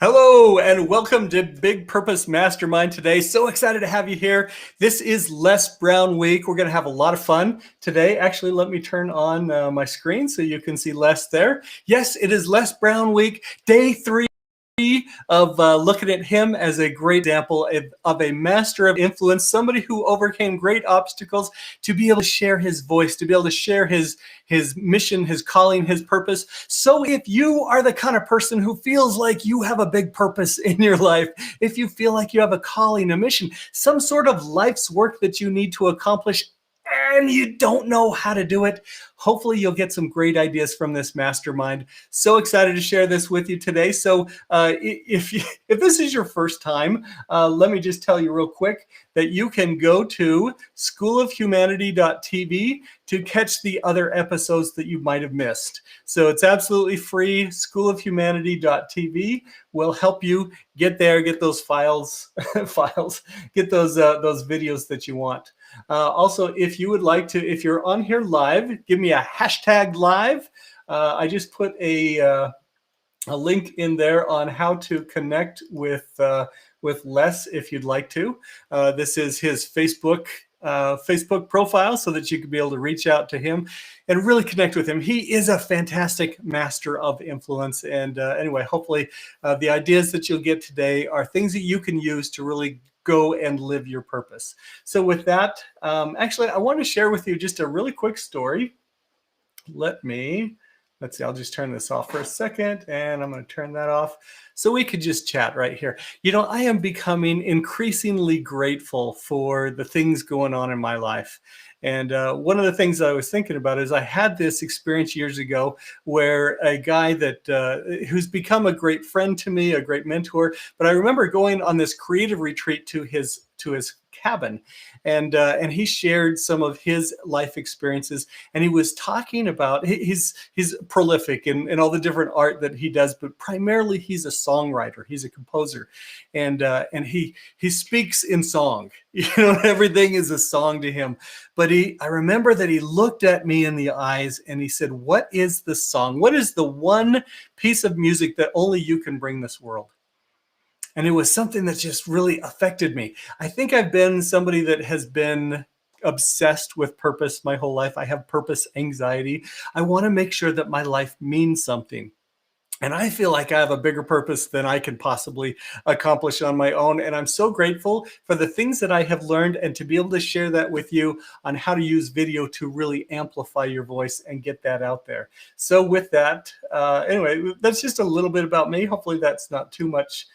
Hello and welcome to Big Purpose Mastermind today. So excited to have you here. This is Les Brown Week. We're going to have a lot of fun today. Actually, let me turn on my screen so you can see Les there. Yes, it is Les Brown Week, day 3 of looking at him as a great example of a master of influence, somebody who overcame great obstacles to be able to share his voice, to be able to share his mission, his calling, his purpose. So if you are the kind of person who feels like you have a big purpose in your life, if you feel like you have a calling, a mission, some sort of life's work that you need to accomplish, and you don't know how to do it, hopefully you'll get some great ideas from this mastermind. So excited to share this with you today. So if this is your first time, let me just tell you real quick that you can go to schoolofhumanity.tv to catch the other episodes that you might have missed. So it's absolutely free. Schoolofhumanity.tv will help you get there, get those files, get those videos that you want. Also, if you would like to, if you're on here live, give me a hashtag live. I just put a link in there on how to connect with Les if you'd like to. This is his Facebook profile so that you can be able to reach out to him and really connect with him. He is a fantastic master of influence. And anyway, hopefully the ideas that you'll get today are things that you can use to really go and live your purpose. So with that, actually, I want to share with you just a really quick story. Let's see, I'll just turn this off for a second, and I'm going to turn that off so we could just chat right here. You know, I am becoming increasingly grateful for the things going on in my life. And one of the things that I was thinking about is I had this experience years ago where a guy that who's become a great friend to me, a great mentor, but I remember going on this creative retreat to his cabin, and he shared some of his life experiences, and he was talking about he's prolific in all the different art that he does, but primarily he's a songwriter, he's a composer, and he speaks in song. You know, everything is a song to him. But I remember that he looked at me in the eyes and he said, "What is the song? What is the one piece of music that only you can bring this world?" And it was something that just really affected me. I think I've been somebody that has been obsessed with purpose my whole life. I have purpose anxiety. I want to make sure that my life means something. And I feel like I have a bigger purpose than I can possibly accomplish on my own. And I'm so grateful for the things that I have learned and to be able to share that with you on how to use video to really amplify your voice and get that out there. So with that, anyway, that's just a little bit about me. Hopefully that's not too much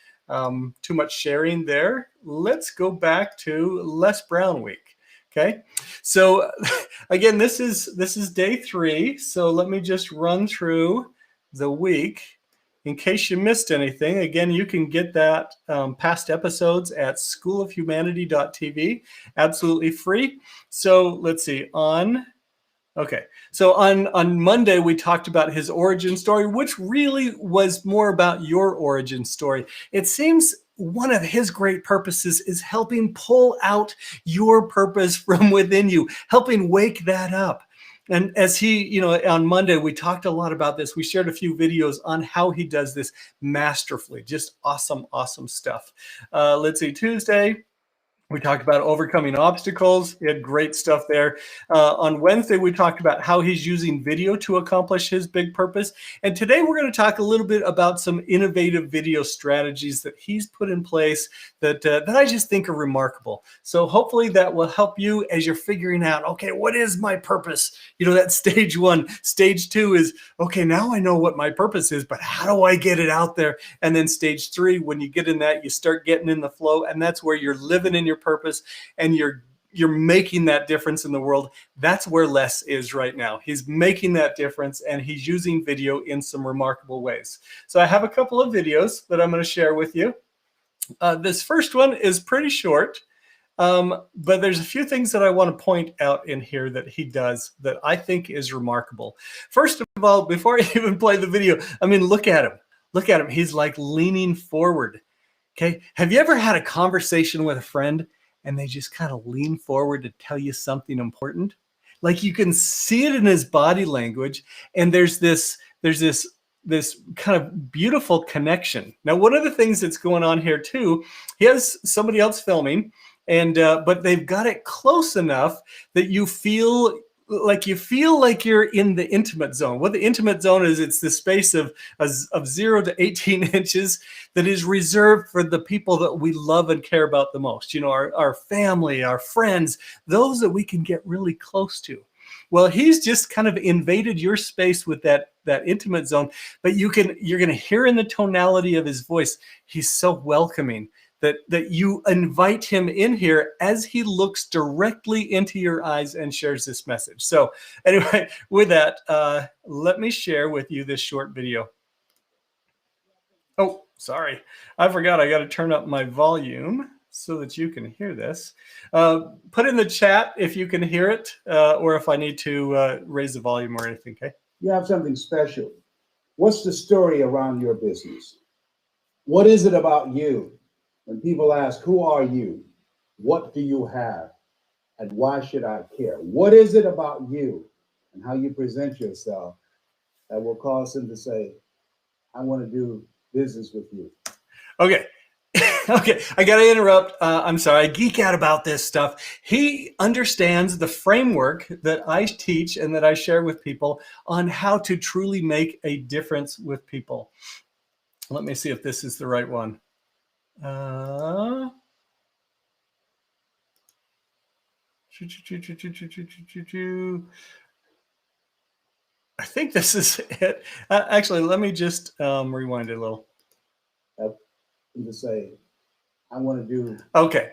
sharing there. Let's go back to Les Brown Week. Okay, so again, this is day 3. So let me just run through the week in case you missed anything. Again, you can get that past episodes at schoolofhumanity.tv, absolutely free. So let's see, okay, so on Monday, we talked about his origin story, which really was more about your origin story. It seems one of his great purposes is helping pull out your purpose from within you, helping wake that up. And as on Monday, we talked a lot about this. We shared a few videos on how he does this masterfully. Just awesome, awesome stuff. Let's see, Tuesday, we talked about overcoming obstacles. He had great stuff there. On Wednesday, we talked about how he's using video to accomplish his big purpose. And today we're going to talk a little bit about some innovative video strategies that he's put in place that I just think are remarkable. So hopefully that will help you as you're figuring out, okay, what is my purpose? You know, that's stage 1. Stage 2 is, okay, now I know what my purpose is, but how do I get it out there? And then stage 3, when you get in that, you start getting in the flow, and that's where you're living in your purpose and you're making that difference in the world. That's where Les is right now. He's making that difference and he's using video in some remarkable ways. So I have a couple of videos that I'm going to share with you. This first one is pretty short, but there's a few things that I want to point out in here that he does that I think is remarkable. First of all, before I even play the video, I mean, look at him. Look at him. He's like leaning forward. Okay. Have you ever had a conversation with a friend and they just kind of lean forward to tell you something important? Like you can see it in his body language. And there's this this kind of beautiful connection. Now, one of the things that's going on here too, he has somebody else filming, and but they've got it close enough that you feel like you're in the intimate zone. What the intimate zone is, it's the space of 0 to 18 inches that is reserved for the people that we love and care about the most. You know, our family, our friends, those that we can get really close to. Well, he's just kind of invaded your space with that intimate zone, but you're going to hear in the tonality of his voice, he's so welcoming that you invite him in here as he looks directly into your eyes and shares this message. So anyway, with that, let me share with you this short video. Oh, sorry. I forgot. I got to turn up my volume so that you can hear this. Put in the chat if you can hear it, or if I need to raise the volume or anything, okay? You have something special. What's the story around your business? What is it about you? When people ask, who are you? What do you have? And why should I care? What is it about you and how you present yourself that will cause them to say, I want to do business with you? Okay. Okay, I got to interrupt. I'm sorry, I geek out about this stuff. He understands the framework that I teach and that I share with people on how to truly make a difference with people. Let me see if this is the right one. I think this is it. Actually, let me just rewind it a little. To say, I want to do. Okay.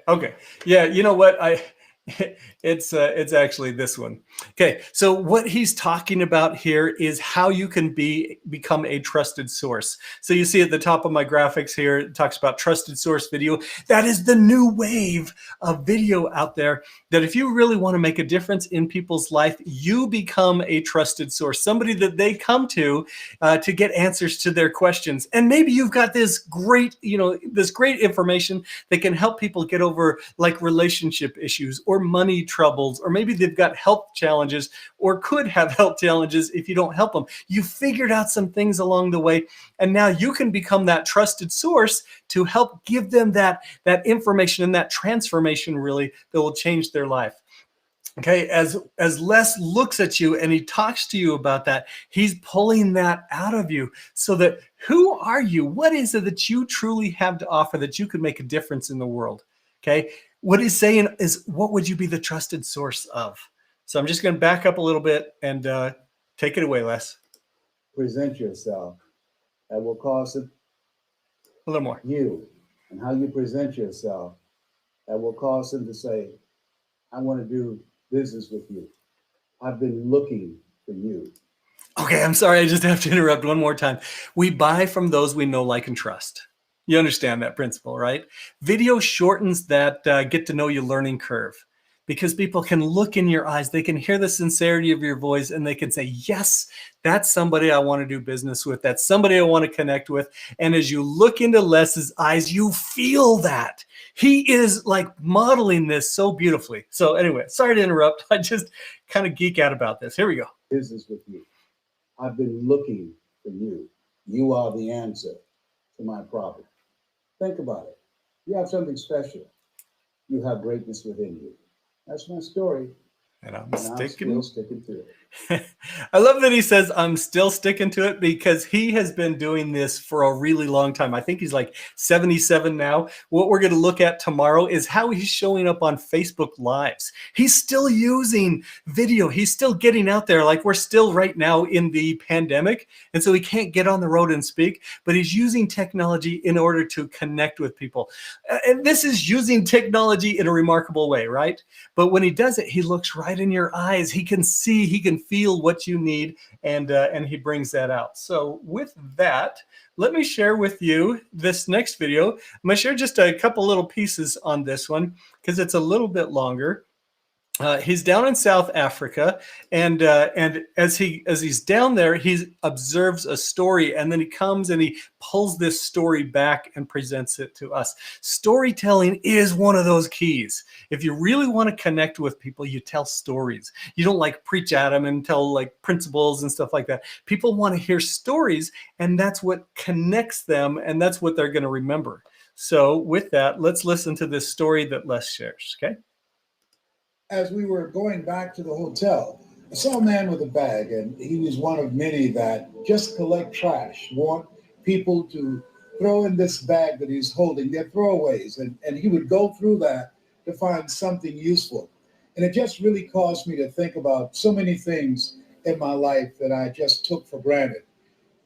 Yeah, you know what? It's actually this one. Okay, so what he's talking about here is how you can become a trusted source. So you see at the top of my graphics here, it talks about trusted source video. That is the new wave of video out there, that if you really want to make a difference in people's life, you become a trusted source, somebody that they come to get answers to their questions. And maybe you've got this great information that can help people get over like relationship issues or money troubles, or maybe they've got health challenges or could have health challenges if you don't help them. You figured out some things along the way, and now you can become that trusted source to help give them that information and that transformation really that will change their life. Okay, as Les looks at you and he talks to you about that, he's pulling that out of you so that who are you? What is it that you truly have to offer that you could make a difference in the world? Okay, what he's saying is, what would you be the trusted source of? So I'm just going to back up a little bit and take it away, Les. Present yourself. That will cause it. A little more. You and how you present yourself. That will cause them to say, I want to do business with you. I've been looking for you. Okay, I'm sorry. I just have to interrupt one more time. We buy from those we know, like, and trust. You understand that principle, right? Video shortens that get to know you learning curve, because people can look in your eyes, they can hear the sincerity of your voice, and they can say, yes, that's somebody I want to do business with. That's somebody I want to connect with. And as you look into Les's eyes, you feel that. He is like modeling this so beautifully. So anyway, sorry to interrupt. I just kind of geek out about this. Here we go. Business with you. I've been looking for you. You are the answer to my problem. Think about it. You have something special. You have greatness within you. That's my story. And I'm still sticking to it. I love that he says, I'm still sticking to it, because he has been doing this for a really long time. I think he's like 77 now. What we're going to look at tomorrow is how he's showing up on Facebook Lives. He's still using video. He's still getting out there. Like, we're still right now in the pandemic, and so he can't get on the road and speak, but he's using technology in order to connect with people. And this is using technology in a remarkable way, right? But when he does it, he looks right in your eyes. He can see, he can feel what you need, and he brings that out. So with that, let me share with you this next video. I'm going to share just a couple little pieces on this one because it's a little bit longer. He's down in South Africa, and as he's down there, he observes a story, and then he comes and he pulls this story back and presents it to us. Storytelling is one of those keys. If you really want to connect with people, you tell stories. You don't like preach at them and tell like principles and stuff like that. People want to hear stories, and that's what connects them, and that's what they're going to remember. So with that, let's listen to this story that Les shares. Okay. As we were going back to the hotel, I saw a man with a bag, and he was one of many that just collect trash, want people to throw in this bag that he's holding, their throwaways, and he would go through that to find something useful. And it just really caused me to think about so many things in my life that I just took for granted.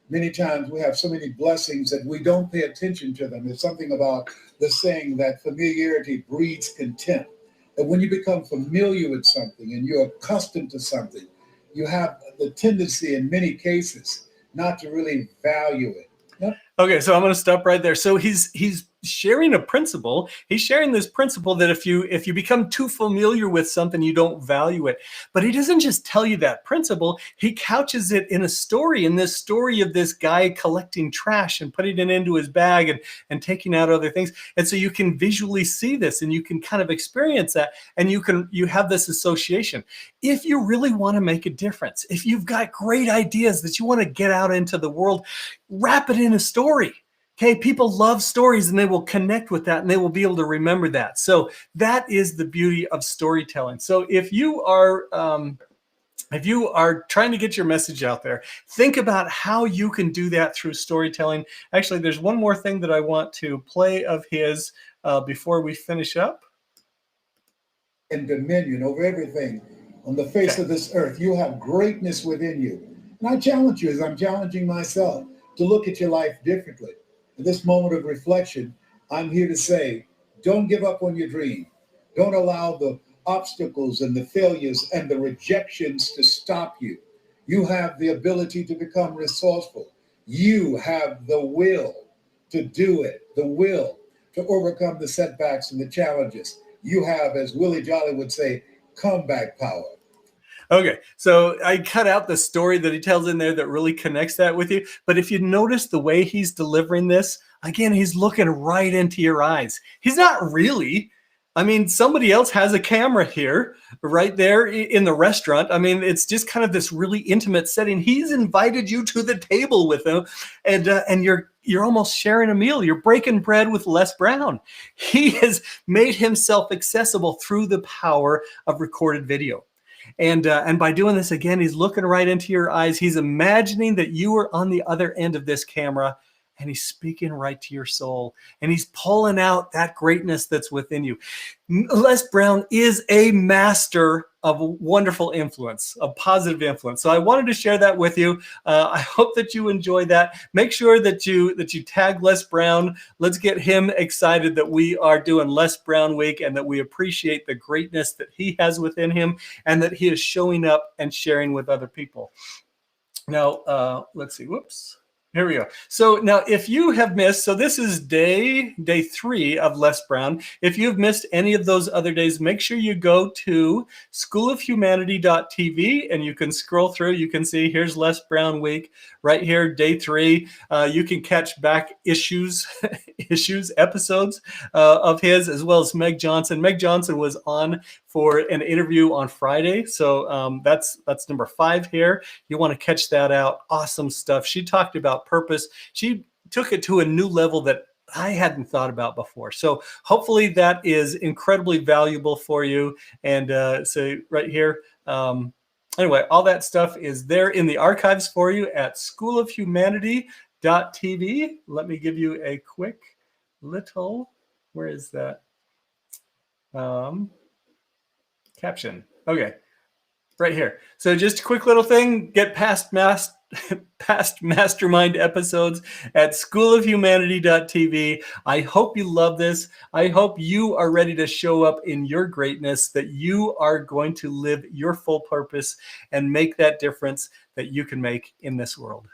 Many times we have so many blessings that we don't pay attention to them. There's something about the saying that familiarity breeds contempt. And when you become familiar with something and you're accustomed to something, you have the tendency in many cases not to really value it. Yep. Okay, so I'm going to stop right there. So he's sharing a principle. He's sharing this principle that if you become too familiar with something, you don't value it. But he doesn't just tell you that principle. He couches it in a story, in this story of this guy collecting trash and putting it into his bag and taking out other things. And so you can visually see this and you can kind of experience that, and you have this association. If you really want to make a difference, if you've got great ideas that you want to get out into the world, wrap it in a story. Okay, people love stories and they will connect with that and they will be able to remember that. So that is the beauty of storytelling. So if you are trying to get your message out there, think about how you can do that through storytelling. Actually, there's one more thing that I want to play of his before we finish up. And dominion over everything on the face of this earth. You have greatness within you. And I challenge you, as I'm challenging myself, to look at your life differently. In this moment of reflection, I'm here to say, don't give up on your dream. Don't allow the obstacles and the failures and the rejections to stop you. You have the ability to become resourceful. You have the will to do it, the will to overcome the setbacks and the challenges. You have, as Willie Jolly would say, comeback power. Okay, so I cut out the story that he tells in there that really connects that with you. But if you notice the way he's delivering this, again, he's looking right into your eyes. He's not really. I mean, somebody else has a camera here, right there in the restaurant. I mean, it's just kind of this really intimate setting. He's invited you to the table with him, and you're almost sharing a meal. You're breaking bread with Les Brown. He has made himself accessible through the power of recorded video. And by doing this, again, he's looking right into your eyes. He's imagining that you are on the other end of this camera, and he's speaking right to your soul, and he's pulling out that greatness that's within you. Les Brown is a master of wonderful influence, of positive influence. So I wanted to share that with you. I hope that you enjoy that. Make sure that you tag Les Brown. Let's get him excited that we are doing Les Brown Week and that we appreciate the greatness that he has within him and that he is showing up and sharing with other people. Now, let's see. Whoops. Here we go. So now if you have missed, so this is day 3 of Les Brown. If you've missed any of those other days, make sure you go to schoolofhumanity.tv and you can scroll through. You can see here's Les Brown Week right here, day 3. You can catch back episodes of his, as well as Meg Johnson. Meg Johnson was on for an interview on Friday. So that's number 5 here. You want to catch that out. Awesome stuff. She talked about purpose. She took it to a new level that I hadn't thought about before. So hopefully that is incredibly valuable for you. And so right here, anyway, all that stuff is there in the archives for you at schoolofhumanity.tv. Let me give you a quick little, where is that? Caption. Okay, right here. So just a quick little thing, get past Mastermind episodes at schoolofhumanity.tv. I hope you love this. I hope you are ready to show up in your greatness, that you are going to live your full purpose and make that difference that you can make in this world.